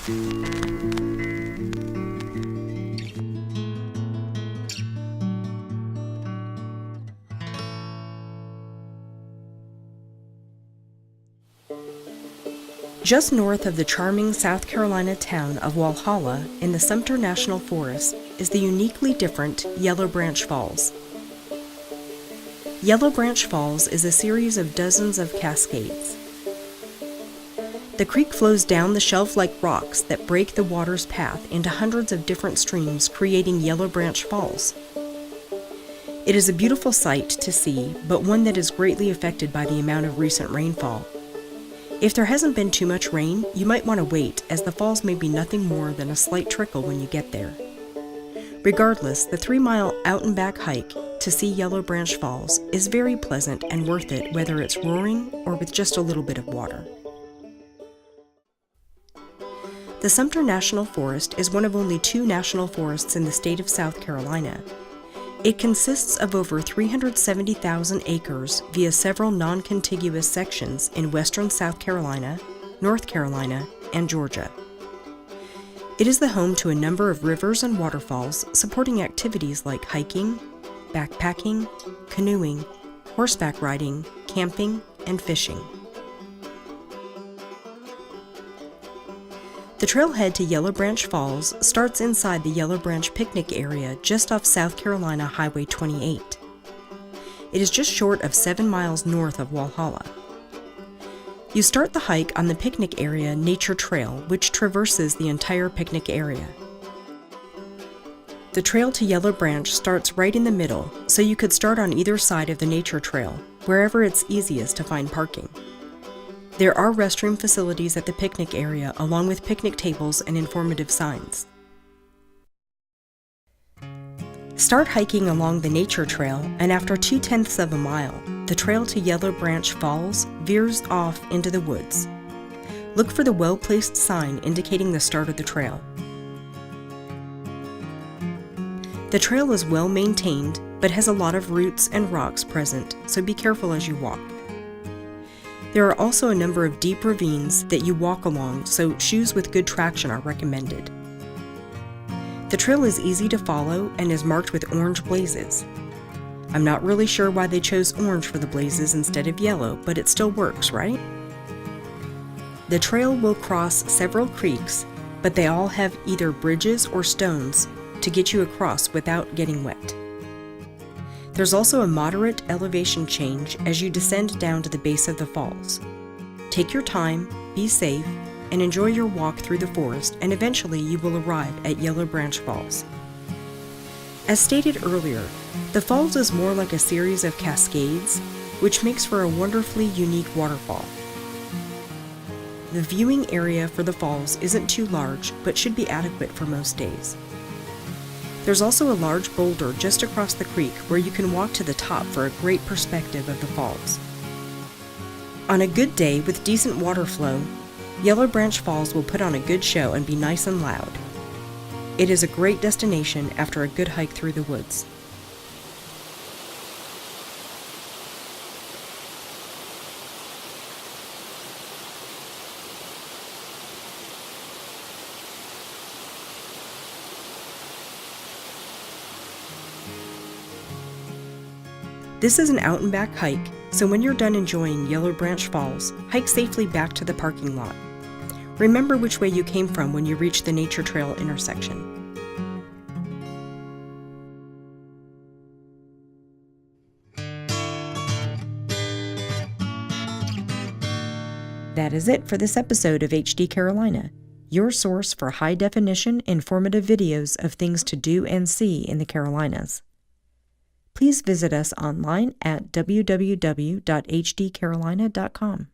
Just north of the charming South Carolina town of Walhalla in the Sumter National Forest is the uniquely different Yellow Branch Falls. Yellow Branch Falls is a series of dozens of cascades. The creek flows down the shelf-like rocks that break the water's path into hundreds of different streams, creating Yellow Branch Falls. It is a beautiful sight to see, but one that is greatly affected by the amount of recent rainfall. If there hasn't been too much rain, you might want to wait, as the falls may be nothing more than a slight trickle when you get there. Regardless, the 3-mile out-and-back hike to see Yellow Branch Falls is very pleasant and worth it, whether it's roaring or with just a little bit of water. The Sumter National Forest is one of only 2 national forests in the state of South Carolina. It consists of over 370,000 acres via several non-contiguous sections in western South Carolina, North Carolina, and Georgia. It is the home to a number of rivers and waterfalls supporting activities like hiking, backpacking, canoeing, horseback riding, camping, and fishing. The trailhead to Yellow Branch Falls starts inside the Yellow Branch picnic area just off South Carolina Highway 28. It is just short of 7 miles north of Walhalla. You start the hike on the picnic area Nature Trail, which traverses the entire picnic area. The trail to Yellow Branch starts right in the middle, so you could start on either side of the Nature Trail, wherever it's easiest to find parking. There are restroom facilities at the picnic area, along with picnic tables and informative signs. Start hiking along the Nature Trail, and after 2/10 of a mile, the trail to Yellow Branch Falls veers off into the woods. Look for the well-placed sign indicating the start of the trail. The trail is well maintained, but has a lot of roots and rocks present, so be careful as you walk. There are also a number of deep ravines that you walk along, so shoes with good traction are recommended. The trail is easy to follow and is marked with orange blazes. I'm not really sure why they chose orange for the blazes instead of yellow, but it still works, right? The trail will cross several creeks, but they all have either bridges or stones to get you across without getting wet. There's also a moderate elevation change as you descend down to the base of the falls. Take your time, be safe, and enjoy your walk through the forest, and eventually you will arrive at Yellow Branch Falls. As stated earlier, the falls is more like a series of cascades, which makes for a wonderfully unique waterfall. The viewing area for the falls isn't too large, but should be adequate for most days. There's also a large boulder just across the creek where you can walk to the top for a great perspective of the falls. On a good day with decent water flow, Yellow Branch Falls will put on a good show and be nice and loud. It is a great destination after a good hike through the woods. This is an out and back hike, so when you're done enjoying Yellow Branch Falls, hike safely back to the parking lot. Remember which way you came from when you reach the Nature Trail intersection. That is it for this episode of HD Carolina, your source for high-definition, informative videos of things to do and see in the Carolinas. Please visit us online at www.hdcarolina.com.